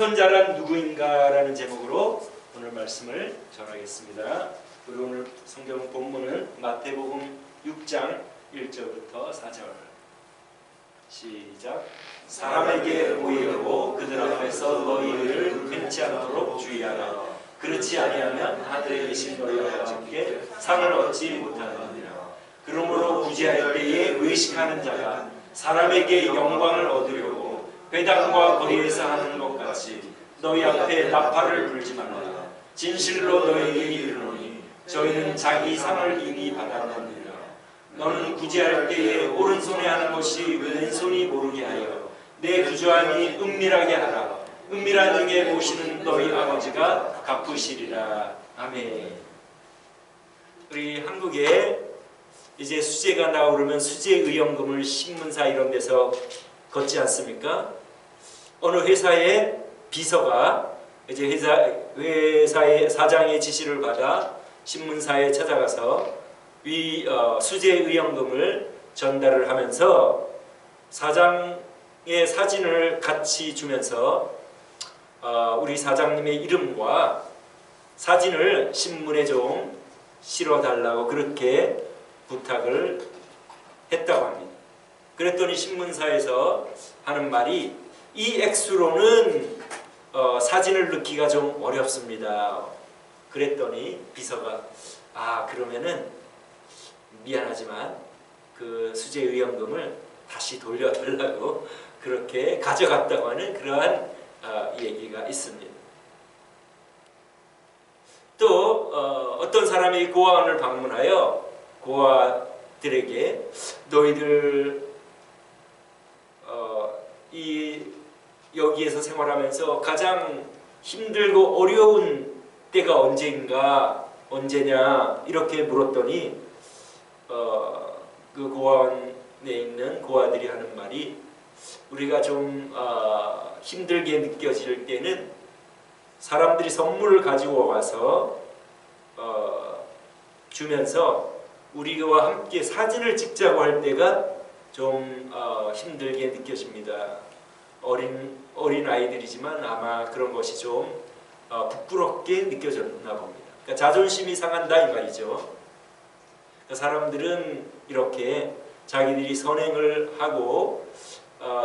선자란 누구인가라는 제목으로 오늘 말씀을 전하겠습니다. 우리 오늘 성경 본문은 마태복음 6장 1절부터 4절. 시작. 사람에게 보이려고 그들 앞에서 너희를 횡치 않도록 주의하라. 그렇지 아니하면 하늘에 계신 너희 아버지께 상을 얻지 못하느니라. 그러므로 구제할 때에 외식하는 자가 사람에게 영광을 얻으려고 회당과 거리에서 하는 것 같이 너희 앞에 나팔을 불지 말라. 진실로 너희에게 이르노니 저희는 자기 상을 이미 받았느니라. 너는 구제할 때에 오른손에 하는 것이 왼손이 모르게 하여 내 구제함이 은밀하게 하라. 은밀한 중에 보시는 너희 아버지가 갚으시리라. 아멘. 우리 한국에 이제 수재가 나오려면 수재의연금을 신문사 이런 데서 걷지 않습니까? 어느 회사의 비서가 이제 회사의 사장의 지시를 받아 신문사에 찾아가서 수재의연금을 전달을 하면서 사장의 사진을 같이 주면서 우리 사장님의 이름과 사진을 신문에 좀 실어달라고 그렇게 부탁을 했다고 합니다. 그랬더니 신문사에서 하는 말이 이 액수로는 사진을 넣기가 좀 어렵습니다. 그랬더니 비서가 그러면은 미안하지만 그 수재의연금을 다시 돌려달라고 그렇게 가져갔다고 하는 그러한 얘기가 있습니다. 또 어떤 사람이 고아원을 방문하여 고아들에게 너희들 여기에서 생활하면서 가장 힘들고 어려운 때가 언제냐 이렇게 물었더니 그 고아원에 있는 고아들이 하는 말이 우리가 좀 힘들게 느껴질 때는 사람들이 선물을 가지고 와서 주면서 우리와 함께 사진을 찍자고 할 때가 좀 힘들게 느껴집니다. 어린 아이들이지만 아마 그런 것이 좀 부끄럽게 느껴졌나 봅니다. 그러니까 자존심이 상한다 이 말이죠. 그러니까 사람들은 이렇게 자기들이 선행을 하고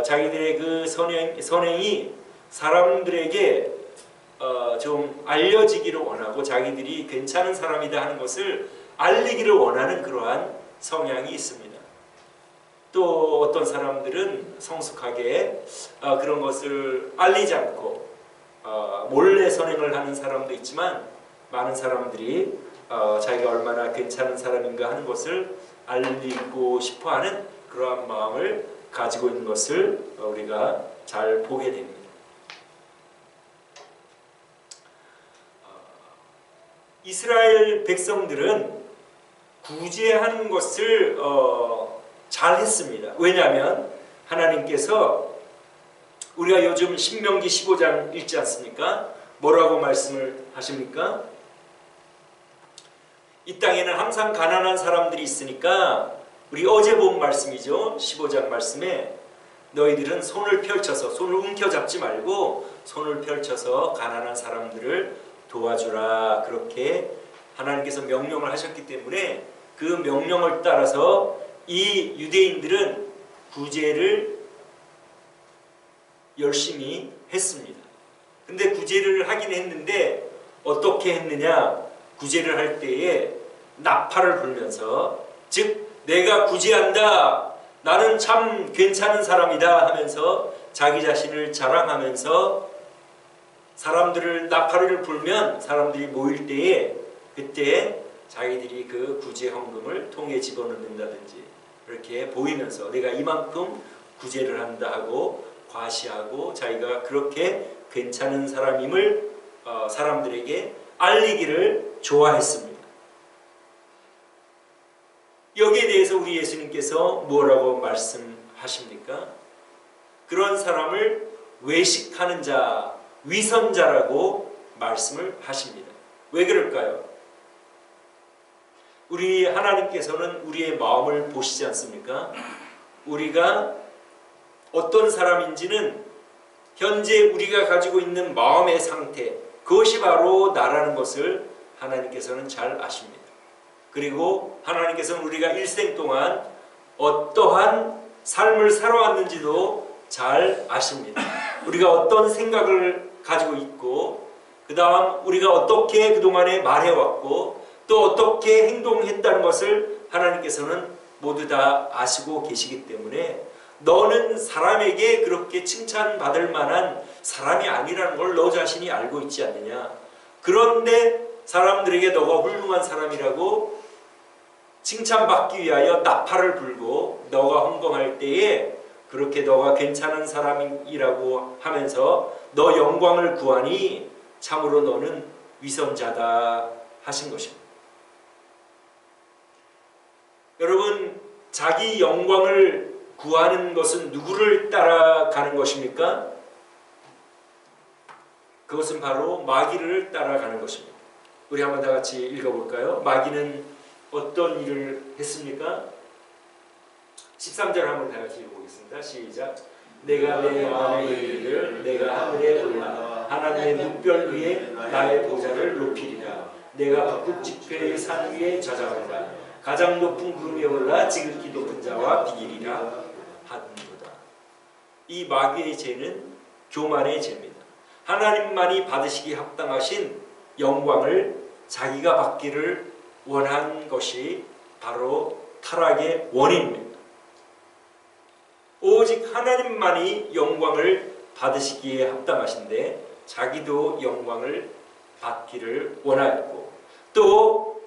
자기들의 그 선행이 사람들에게 좀 알려지기를 원하고 자기들이 괜찮은 사람이다 하는 것을 알리기를 원하는 그러한 성향이 있습니다. 또 어떤 사람들은 성숙하게 그런 것을 알리지 않고 몰래 선행을 하는 사람도 있지만 많은 사람들이 자기가 얼마나 괜찮은 사람인가 하는 것을 알리고 싶어하는 그러한 마음을 가지고 있는 것을 우리가 잘 보게 됩니다. 이스라엘 백성들은 구제하는 것을 잘 했습니다. 왜냐하면 하나님께서 우리가 요즘 신명기 15장 읽지 않습니까? 뭐라고 말씀을 하십니까? 이 땅에는 항상 가난한 사람들이 있으니까 우리 어제 본 말씀이죠. 15장 말씀에 너희들은 손을 펼쳐서 손을 움켜잡지 말고 손을 펼쳐서 가난한 사람들을 도와주라. 그렇게 하나님께서 명령을 하셨기 때문에 그 명령을 따라서 이 유대인들은 구제를 열심히 했습니다. 근데 구제를 하긴 했는데 어떻게 했느냐? 구제를 할 때에 나팔을 불면서 즉 내가 구제한다. 나는 참 괜찮은 사람이다 하면서 자기 자신을 자랑하면서 사람들을 나팔을 불면 사람들이 모일 때에 그때 자기들이 그 구제 헌금을 통에 집어넣는다든지 이렇게 보이면서 내가 이만큼 구제를 한다 하고 과시하고 자기가 그렇게 괜찮은 사람임을 사람들에게 알리기를 좋아했습니다. 여기에 대해서 우리 예수님께서 뭐라고 말씀하십니까? 그런 사람을 외식하는 자, 위선자라고 말씀을 하십니다. 왜 그럴까요? 우리 하나님께서는 우리의 마음을 보시지 않습니까? 우리가 어떤 사람인지는 현재 우리가 가지고 있는 마음의 상태, 그것이 바로 나라는 것을 하나님께서는 잘 아십니다. 그리고 하나님께서는 우리가 일생 동안 어떠한 삶을 살아왔는지도 잘 아십니다. 우리가 어떤 생각을 가지고 있고, 그 다음 우리가 어떻게 그동안에 말해왔고, 또 어떻게 행동했다는 것을 하나님께서는 모두 다 아시고 계시기 때문에 너는 사람에게 그렇게 칭찬받을 만한 사람이 아니라는 걸 너 자신이 알고 있지 않느냐. 그런데 사람들에게 너가 훌륭한 사람이라고 칭찬받기 위하여 나팔을 불고 너가 헌금할 때에 그렇게 너가 괜찮은 사람이라고 하면서 너 영광을 구하니 참으로 너는 위선자다 하신 것입니다. 여러분, 자기 영광을 구하는 것은 누구를 따라가는 것입니까? 그것은 바로 마귀를 따라가는 것입니다. 우리 한번 다 같이 읽어볼까요? 마귀는 어떤 일을 했습니까? 13절 한번 다 같이 읽어보겠습니다. 시작. 내가 내 마음에 이르기를 내가 하늘에 올라 하나님의 묵별 위에 나의 보좌를 높이리라. 내가 북극 지폐의 산 위에 좌장하리라. 가장 높은 구름에 올라 지극히 높은 자와 비기리라 하는도다. 이 마귀의 죄는 교만의 죄입니다. 하나님만이 받으시기 합당하신 영광을 자기가 받기를 원한 것이 바로 타락의 원인입니다. 오직 하나님만이 영광을 받으시기에 합당하신데 자기도 영광을 받기를 원하였고, 또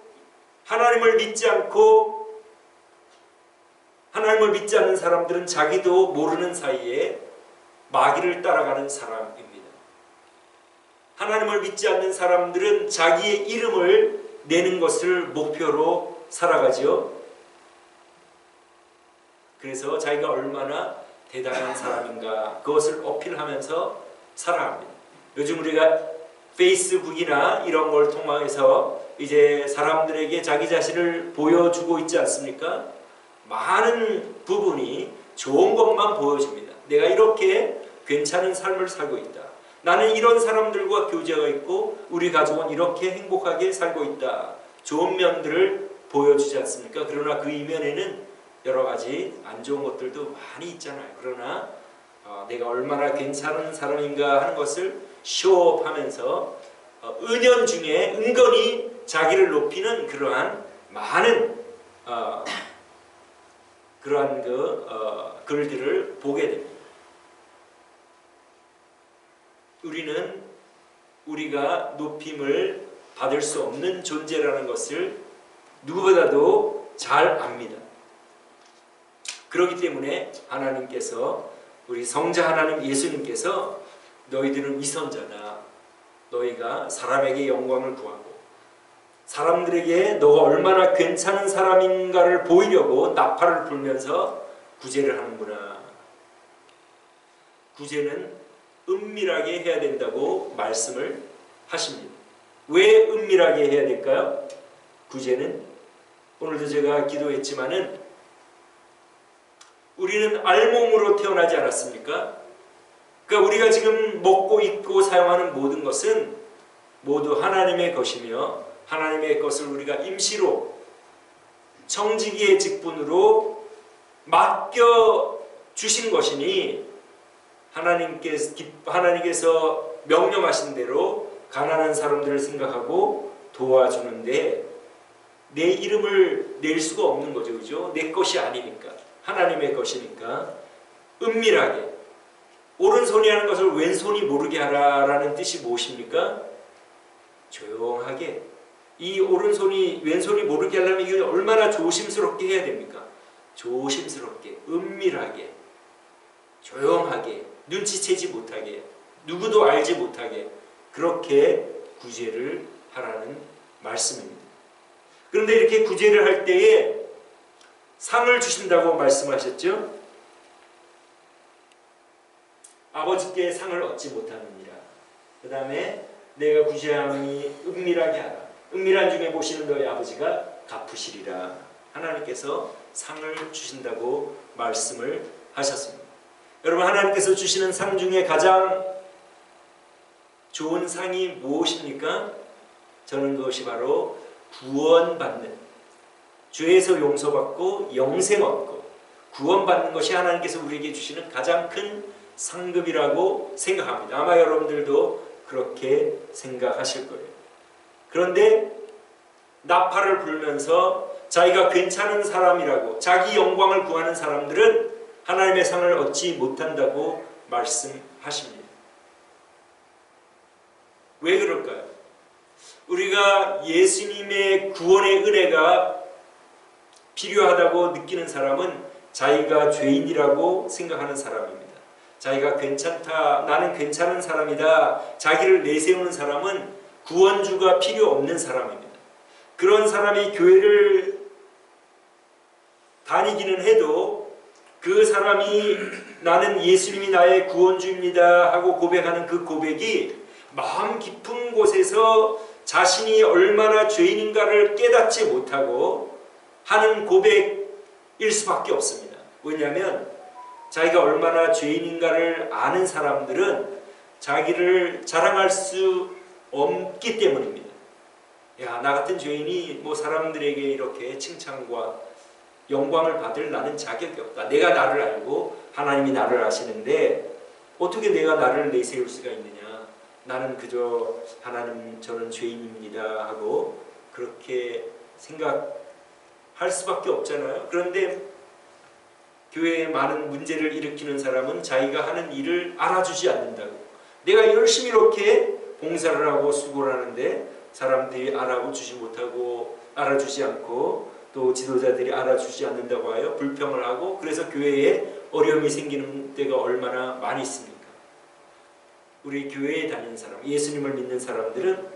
하나님을 믿지 않고 하나님을 믿지 않는 사람들은 자기도 모르는 사이에 마귀를 따라가는 사람입니다. 하나님을 믿지 않는 사람들은 자기의 이름을 내는 것을 목표로 살아가지요. 그래서 자기가 얼마나 대단한 사람인가 그것을 어필하면서 살아갑니다. 요즘 우리가 페이스북이나 이런 걸 통해서 이제 사람들에게 자기 자신을 보여주고 있지 않습니까? 많은 부분이 좋은 것만 보여줍니다. 내가 이렇게 괜찮은 삶을 살고 있다. 나는 이런 사람들과 교제가 있고 우리 가족은 이렇게 행복하게 살고 있다. 좋은 면들을 보여주지 않습니까? 그러나 그 이면에는 여러 가지 안 좋은 것들도 많이 있잖아요. 그러나 내가 얼마나 괜찮은 사람인가 하는 것을 쇼업하면서 은연중에 은근히 자기를 높이는 그러한 많은 그러한 글들을 보게 됩니다. 우리는 우리가 높임을 받을 수 없는 존재라는 것을 누구보다도 잘 압니다. 그렇기 때문에 하나님께서, 우리 성자 하나님 예수님께서 너희들은 위선자다. 너희가 사람에게 영광을 구하고 사람들에게 너가 얼마나 괜찮은 사람인가를 보이려고 나팔을 불면서 구제를 하는구나. 구제는 은밀하게 해야 된다고 말씀을 하십니다. 왜 은밀하게 해야 될까요? 구제는 오늘도 제가 기도했지만은 우리는 알몸으로 태어나지 않았습니까? 그러니까 우리가 지금 먹고 입고 사용하는 모든 것은 모두 하나님의 것이며 하나님의 것을 우리가 임시로 청지기의 직분으로 맡겨 주신 것이니 하나님께서 명령하신 대로 가난한 사람들을 생각하고 도와주는데 내 이름을 낼 수가 없는 거죠. 그죠? 내 것이 아니니까. 하나님의 것이니까 은밀하게, 오른손이 하는 것을 왼손이 모르게 하라라는 뜻이 무엇입니까? 조용하게. 이 오른손이 왼손이 모르게 하려면 이걸 얼마나 조심스럽게 해야 됩니까? 조심스럽게, 은밀하게, 조용하게, 눈치채지 못하게, 누구도 알지 못하게 그렇게 구제를 하라는 말씀입니다. 그런데 이렇게 구제를 할 때에 상을 주신다고 말씀하셨죠? 아버지께 상을 얻지 못하느니라. 그 다음에 내가 구제함이 은밀하게 하라. 은밀한 중에 보시는 너희 아버지가 갚으시리라. 하나님께서 상을 주신다고 말씀을 하셨습니다. 여러분, 하나님께서 주시는 상 중에 가장 좋은 상이 무엇입니까? 저는 그것이 바로 구원받는, 죄에서 용서받고 영생 얻고 구원받는 것이 하나님께서 우리에게 주시는 가장 큰 상급이라고 생각합니다. 아마 여러분들도 그렇게 생각하실 거예요. 그런데 나팔을 불면서 자기가 괜찮은 사람이라고 자기 영광을 구하는 사람들은 하나님의 상을 얻지 못한다고 말씀하십니다. 왜 그럴까요? 우리가 예수님의 구원의 은혜가 필요하다고 느끼는 사람은 자기가 죄인이라고 생각하는 사람입니다. 자기가 괜찮다, 나는 괜찮은 사람이다, 자기를 내세우는 사람은 구원주가 필요 없는 사람입니다. 그런 사람이 교회를 다니기는 해도 그 사람이 나는 예수님이 나의 구원주입니다 하고 고백하는 그 고백이 마음 깊은 곳에서 자신이 얼마나 죄인인가를 깨닫지 못하고 하는 고백일 수밖에 없습니다. 왜냐하면 자기가 얼마나 죄인인가를 아는 사람들은 자기를 자랑할 수 없기 때문입니다. 야, 나 같은 죄인이 뭐 사람들에게 이렇게 칭찬과 영광을 받을 나는 자격이 없다. 내가 나를 알고 하나님이 나를 아시는데 어떻게 내가 나를 내세울 수가 있느냐. 나는 그저 하나님 저는 죄인입니다 하고 그렇게 생각할 수밖에 없잖아요. 그런데 교회에 많은 문제를 일으키는 사람은 자기가 하는 일을 알아주지 않는다고. 내가 열심히 이렇게 봉사를 하고 수고를 하는데 사람들이 알아주지 못하고 알아주지 않고 또 지도자들이 알아주지 않는다고 하여 불평을 하고 그래서 교회에 어려움이 생기는 때가 얼마나 많이 있습니까? 우리 교회에 다니는 사람, 예수님을 믿는 사람들은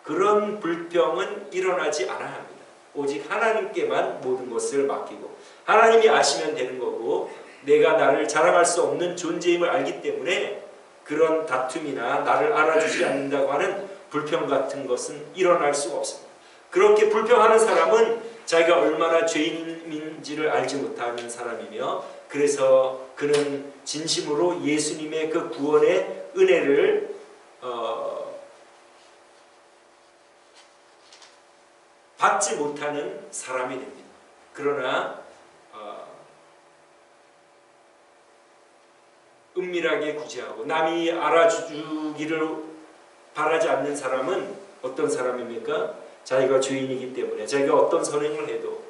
그런 불평은 일어나지 않아야 합니다. 오직 하나님께만 모든 것을 맡기고 하나님이 아시면 되는 거고 내가 나를 자랑할 수 없는 존재임을 알기 때문에 그런 다툼이나 나를 알아주지 않는다고 하는 불평 같은 것은 일어날 수가 없습니다. 그렇게 불평하는 사람은 자기가 얼마나 죄인인지를 알지 못하는 사람이며 그래서 그는 진심으로 예수님의 그 구원의 은혜를 받지 못하는 사람이 됩니다. 그러나 은밀하게 구제하고 남이 알아주기를 바라지 않는 사람은 어떤 사람입니까? 자기가 죄인이기 때문에 자기가 어떤 선행을 해도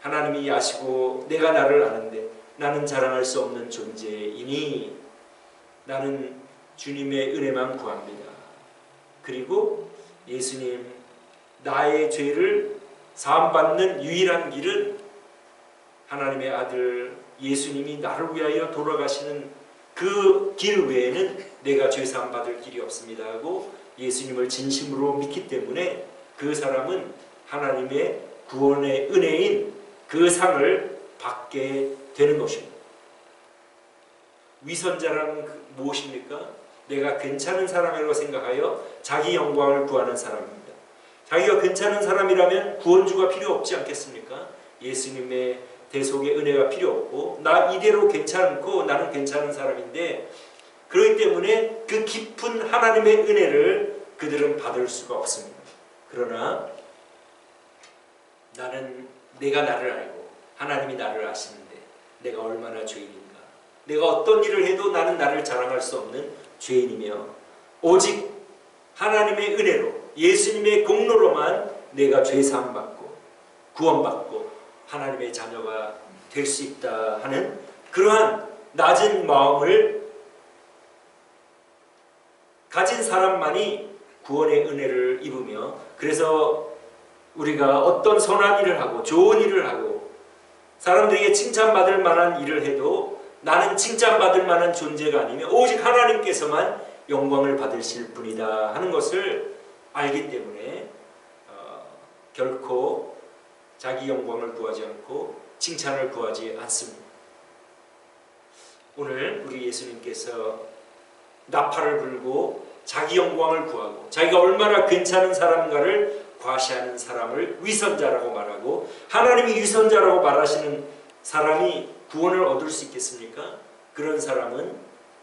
하나님이 아시고 내가 나를 아는데 나는 자랑할 수 없는 존재이니 나는 주님의 은혜만 구합니다. 그리고 예수님 나의 죄를 사함받는 유일한 길은 하나님의 아들 예수님이 나를 위하여 돌아가시는 그 길 외에는 내가 죄 사함 받을 길이 없습니다 하고 예수님을 진심으로 믿기 때문에 그 사람은 하나님의 구원의 은혜인 그 상을 받게 되는 것입니다. 위선자라는 무엇입니까? 내가 괜찮은 사람이라고 생각하여 자기 영광을 구하는 사람입니다. 자기가 괜찮은 사람이라면 구원주가 필요 없지 않겠습니까? 예수님의 대속의 은혜가 필요 없고 나 이대로 괜찮고 나는 괜찮은 사람인데 그렇기 때문에 그 깊은 하나님의 은혜를 그들은 받을 수가 없습니다. 그러나 나는 내가 나를 알고 하나님이 나를 아시는데 내가 얼마나 죄인인가. 내가 어떤 일을 해도 나는 나를 자랑할 수 없는 죄인이며 오직 하나님의 은혜로 예수님의 공로로만 내가 죄사함 받고 구원받고 하나님의 자녀가 될 수 있다 하는 그러한 낮은 마음을 가진 사람만이 구원의 은혜를 입으며 그래서 우리가 어떤 선한 일을 하고 좋은 일을 하고 사람들에게 칭찬받을 만한 일을 해도 나는 칭찬받을 만한 존재가 아니며 오직 하나님께서만 영광을 받으실 분이다 하는 것을 알기 때문에 결코 자기 영광을 구하지 않고 칭찬을 구하지 않습니다. 오늘 우리 예수님께서 나팔을 불고 자기 영광을 구하고 자기가 얼마나 괜찮은 사람인가를 과시하는 사람을 위선자라고 말하고 하나님이 위선자라고 말하시는 사람이 구원을 얻을 수 있겠습니까? 그런 사람은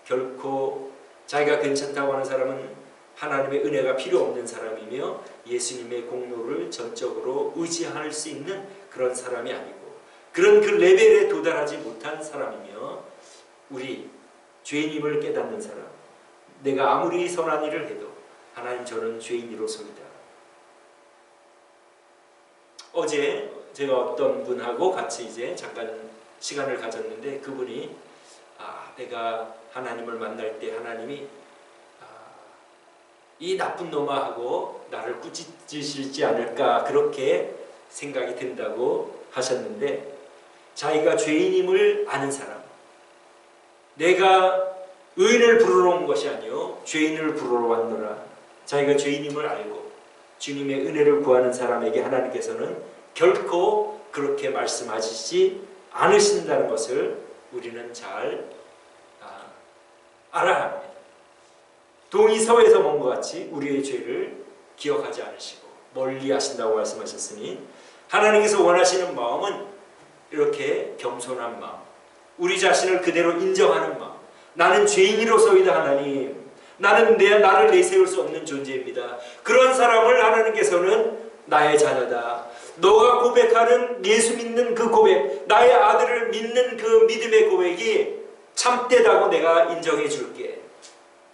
결코 자기가 괜찮다고 하는 사람은 하나님의 은혜가 필요 없는 사람이며 예수님의 공로를 전적으로 의지할 수 있는 그런 사람이 아니고 그런 그 레벨에 도달하지 못한 사람이며 우리 죄인임을 깨닫는 사람, 내가 아무리 선한 일을 해도 하나님 저는 죄인이로소이다. 어제 제가 어떤 분하고 같이 이제 잠깐 시간을 가졌는데 그분이 내가 하나님을 만날 때 하나님이 이 나쁜 놈아 하고 나를 꾸짖으시지 않을까 그렇게 생각이 든다고 하셨는데 자기가 죄인임을 아는 사람, 내가 의인을 부르러 온 것이 아니요 죄인을 부르러 왔노라. 자기가 죄인임을 알고 주님의 은혜를 구하는 사람에게 하나님께서는 결코 그렇게 말씀하시지 않으신다는 것을 우리는 잘 알아야 합니다. 동이 서에서 먼 것 같이 우리의 죄를 기억하지 않으시고 멀리 하신다고 말씀하셨으니 하나님께서 원하시는 마음은 이렇게 겸손한 마음, 우리 자신을 그대로 인정하는 마음, 나는 죄인으로서이다 하나님, 나는 나를 내세울 수 없는 존재입니다. 그런 사람을 하나님께서는 나의 자녀다, 너가 고백하는 예수 믿는 그 고백, 나의 아들을 믿는 그 믿음의 고백이 참되다고 내가 인정해 줄게.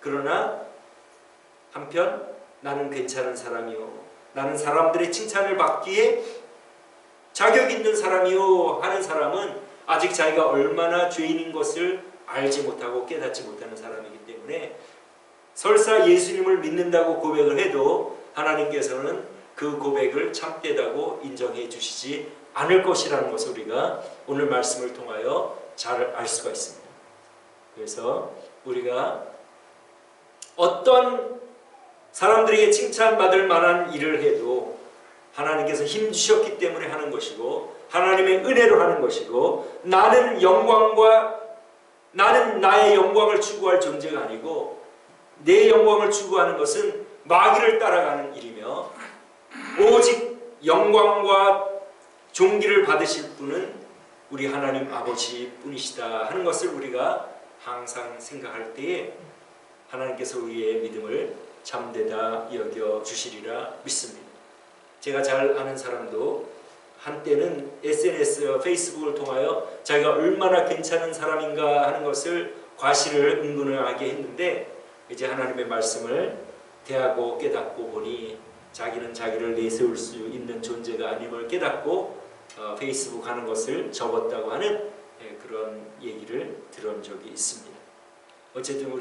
그러나 한편 나는 괜찮은 사람이요, 나는 사람들의 칭찬을 받기에 자격 있는 사람이요 하는 사람은 아직 자기가 얼마나 죄인인 것을 알지 못하고 깨닫지 못하는 사람이기 때문에 설사 예수님을 믿는다고 고백을 해도 하나님께서는 그 고백을 참되다고 인정해 주시지 않을 것이라는 것을 우리가 오늘 말씀을 통하여 잘 알 수가 있습니다. 그래서 우리가 어떤 사람들에게 칭찬받을 만한 일을 해도 하나님께서 힘주셨기 때문에 하는 것이고 하나님의 은혜로 하는 것이고 나는 나의 영광을 추구할 존재가 아니고 내 영광을 추구하는 것은 마귀를 따라가는 일이며 오직 영광과 존귀를 받으실 분은 우리 하나님 아버지 뿐이시다 하는 것을 우리가 항상 생각할 때에 하나님께서 우리의 믿음을 참되다 여겨 주시리라 믿습니다. 제가 잘 아는 사람도 한때는 SNS, 페이스북을 통하여 자기가 얼마나 괜찮은 사람인가 하는 것을 과시를 은근하게 했는데 이제 하나님의 말씀을 대하고 깨닫고 보니 자기는 자기를 내세울 수 있는 존재가 아님을 깨닫고 페이스북 하는 것을 접었다고 하는 그런 얘기를 들은 적이 있습니다. 어쨌든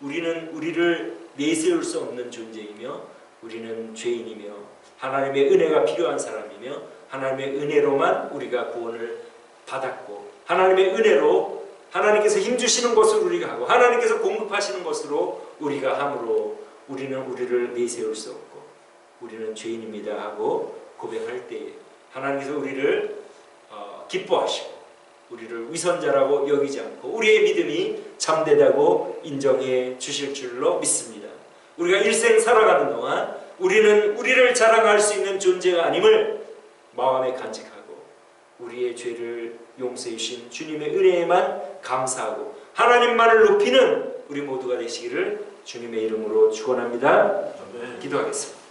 우리는 우리를 내세울 수 없는 존재이며 우리는 죄인이며 하나님의 은혜가 필요한 사람이며 하나님의 은혜로만 우리가 구원을 받았고 하나님의 은혜로 하나님께서 힘주시는 것을 우리가 하고 하나님께서 공급하시는 것으로 우리가 함으로 우리는 우리를 내세울 수 없고 우리는 죄인입니다 하고 고백할 때에 하나님께서 우리를 기뻐하시고 우리를 위선자라고 여기지 않고 우리의 믿음이 참되다고 인정해 주실 줄로 믿습니다. 우리가 일생 살아가는 동안 우리는 우리를 자랑할 수 있는 존재가 아님을 마음에 간직하고 우리의 죄를 용서해 주신 주님의 은혜에만 감사하고 하나님만을 높이는 우리 모두가 되시기를 주님의 이름으로 축원합니다. 기도하겠습니다.